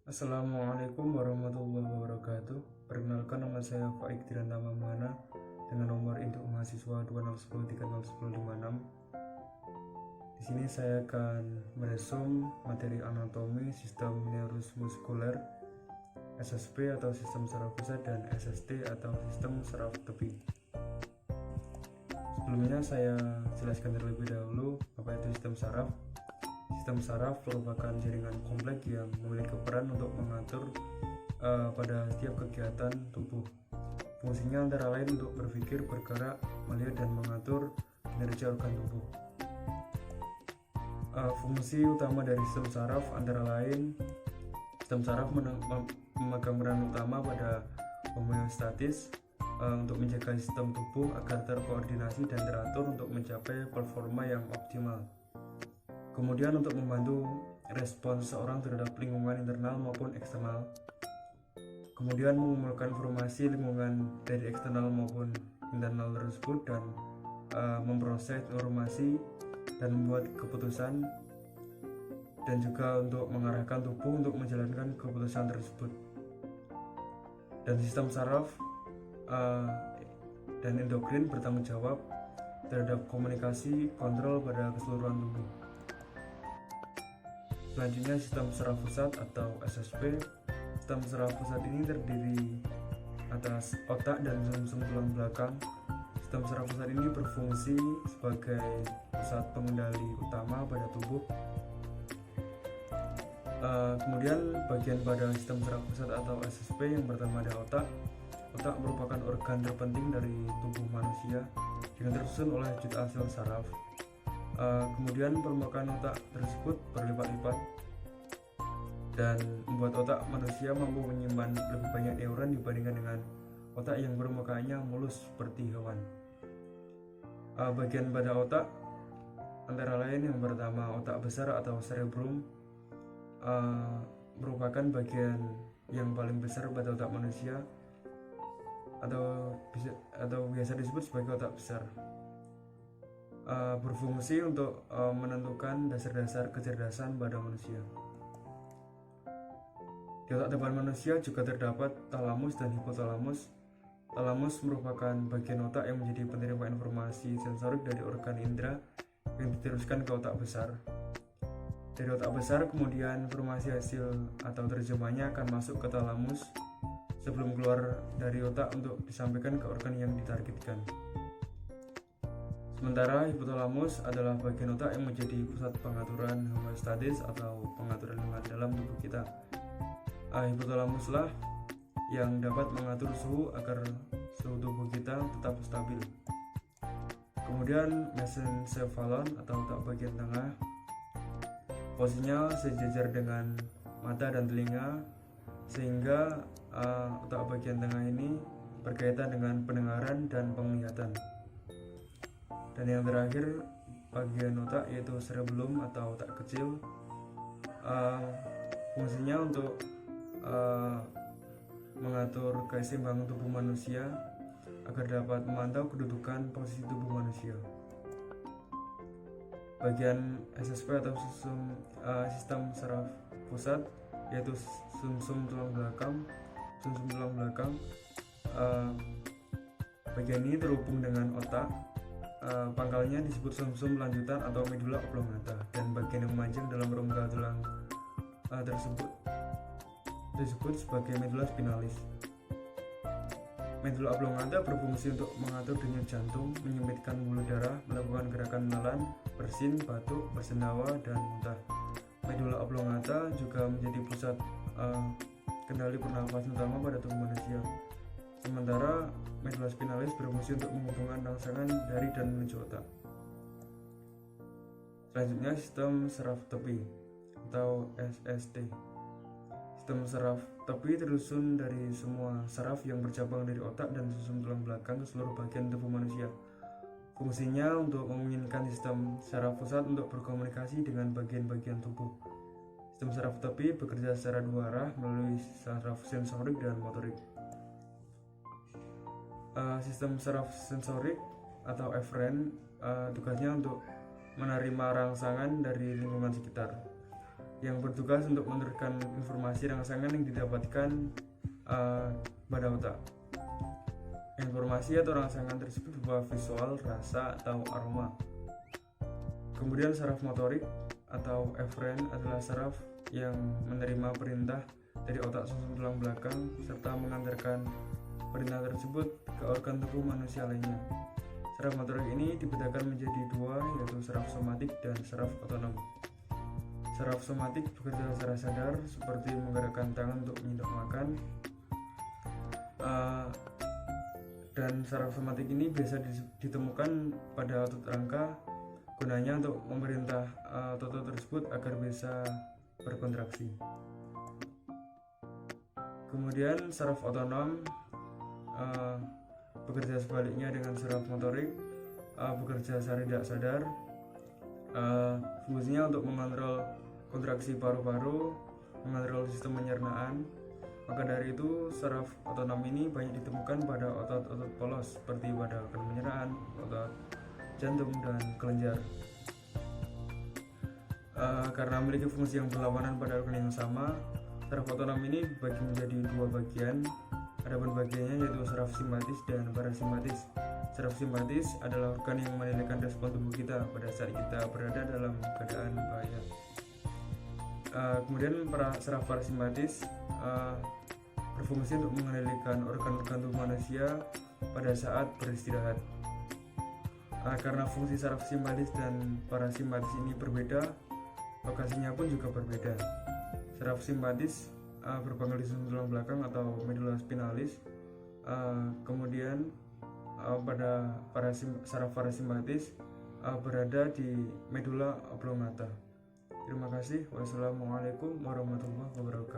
Assalamualaikum warahmatullahi wabarakatuh. Perkenalkan, nama saya Faik Dirantama Mana dengan nomor induk mahasiswa 2010301056. Di sini saya akan meresum materi anatomi sistem neuromuskuler, SSP atau sistem saraf pusat, dan SST atau sistem saraf tepi. Sebelumnya saya jelaskan terlebih dahulu apa itu sistem saraf. Sistem saraf merupakan jaringan kompleks yang memiliki peran untuk mengatur pada setiap kegiatan tubuh. Fungsinya antara lain untuk berpikir, bergerak, melihat, dan mengatur kinerja organ tubuh. Fungsi utama dari sistem saraf antara lain, sistem saraf memegang peran utama pada homeostatis untuk menjaga sistem tubuh agar terkoordinasi dan teratur untuk mencapai performa yang optimal. Kemudian untuk membantu respons seseorang terhadap lingkungan internal maupun eksternal. Kemudian mengumpulkan informasi lingkungan dari eksternal maupun internal tersebut dan memproses informasi dan membuat keputusan, dan juga untuk mengarahkan tubuh untuk menjalankan keputusan tersebut. Dan sistem saraf dan endokrin bertanggung jawab terhadap komunikasi kontrol pada keseluruhan tubuh. Selanjutnya sistem saraf pusat atau SSP. Sistem saraf pusat ini terdiri atas otak dan sumsum tulang belakang. Sistem saraf pusat ini berfungsi sebagai pusat pengendali utama pada tubuh. Kemudian bagian pada sistem saraf pusat atau SSP yang pertama ada otak. Otak merupakan organ terpenting dari tubuh manusia dengan tersusun oleh jutaan sel saraf. Kemudian permukaan otak tersebut berlipat-lipat dan membuat otak manusia mampu menyimpan lebih banyak neuron dibandingkan dengan otak yang permukaannya mulus seperti hewan. Bagian pada otak antara lain yang pertama otak besar atau cerebrum, merupakan bagian yang paling besar pada otak manusia atau biasa disebut sebagai otak besar. Berfungsi untuk menentukan dasar-dasar kecerdasan pada manusia. Di otak depan manusia juga terdapat talamus dan hipotalamus. Talamus merupakan bagian otak yang menjadi penerima informasi sensorik dari organ indera yang diteruskan ke otak besar. Dari otak besar kemudian informasi hasil atau terjemahnya akan masuk ke talamus sebelum keluar dari otak untuk disampaikan ke organ yang ditargetkan. Sementara hipotalamus adalah bagian otak yang menjadi pusat pengaturan homeostatis atau pengaturan lingkungan dalam tubuh kita. Hipotalamuslah yang dapat mengatur suhu agar suhu tubuh kita tetap stabil. Kemudian mesencephalon atau otak bagian tengah, posisinya sejajar dengan mata dan telinga, sehingga otak bagian tengah ini berkaitan dengan pendengaran dan penglihatan. Dan yang terakhir bagian otak yaitu cerebellum atau otak kecil, fungsinya untuk mengatur keseimbangan tubuh manusia agar dapat memantau kedudukan posisi tubuh manusia. Bagian SSP atau sistem saraf pusat yaitu sumsum tulang belakang. Bagian ini terhubung dengan otak. Pangkalnya disebut sumsum lanjutan atau medula oblongata, dan bagian yang memanjang dalam rongga tulang tersebut disebut sebagai medula spinalis. Medula oblongata berfungsi untuk mengatur denyut jantung, menyempitkan pembuluh darah, melakukan gerakan menelan, bersin, batuk, bersendawa, dan muntah. Medula oblongata juga menjadi pusat kendali pernafasan utama pada tubuh manusia. Sementara medula spinalis berfungsi untuk menghubungkan rangsangan dari dan menuju otak. Selanjutnya sistem saraf tepi atau SST. Sistem saraf tepi tersusun dari semua saraf yang bercabang dari otak dan sumsum tulang belakang ke seluruh bagian tubuh manusia. Fungsinya untuk memungkinkan sistem saraf pusat untuk berkomunikasi dengan bagian-bagian tubuh. Sistem saraf tepi bekerja secara dua arah melalui saraf sensorik dan motorik. Sistem saraf sensorik atau eferen tugasnya untuk menerima rangsangan dari lingkungan sekitar. yang bertugas untuk meneruskan informasi rangsangan yang didapatkan pada otak. Informasi atau rangsangan tersebut berupa visual, rasa, atau aroma. Kemudian saraf motorik atau efren adalah saraf yang menerima perintah dari otak susun tulang belakang serta mengantarkan perintah tersebut ke organ tubuh manusia lainnya. Saraf motorik ini dibedakan menjadi dua, yaitu saraf somatik dan saraf otonom. Saraf somatik bekerja secara sadar seperti menggerakkan tangan untuk menyendok makan, dan saraf somatik ini biasa ditemukan pada otot rangka, gunanya untuk memerintah otot tersebut agar bisa berkontraksi. Kemudian saraf otonom bekerja sebaliknya dengan saraf motorik, bekerja secara tidak sadar. Fungsinya untuk mengontrol kontraksi paru-paru, mengontrol sistem pencernaan. Maka dari itu saraf otonom ini banyak ditemukan pada otot-otot polos seperti pada organ pencernaan, otot jantung, dan kelenjar. Karena memiliki fungsi yang berlawanan pada organ yang sama, saraf otonom ini dibagi menjadi dua bagian. Adapun bagiannya yaitu saraf simpatis dan parasimpatis. Saraf simpatis adalah organ yang menilaikan respon tubuh kita pada saat kita berada dalam keadaan bahaya. Kemudian saraf parasimpatis berfungsi untuk mengendalikan organ-organ tubuh manusia pada saat beristirahat. Karena fungsi saraf simpatis dan parasimpatis ini berbeda, lokasinya pun juga berbeda. Saraf simpatis berpangkal di susun tulang belakang atau medula spinalis. Kemudian pada saraf parasimpatis berada di medula oblongata. Terima kasih. Wassalamualaikum warahmatullahi wabarakatuh.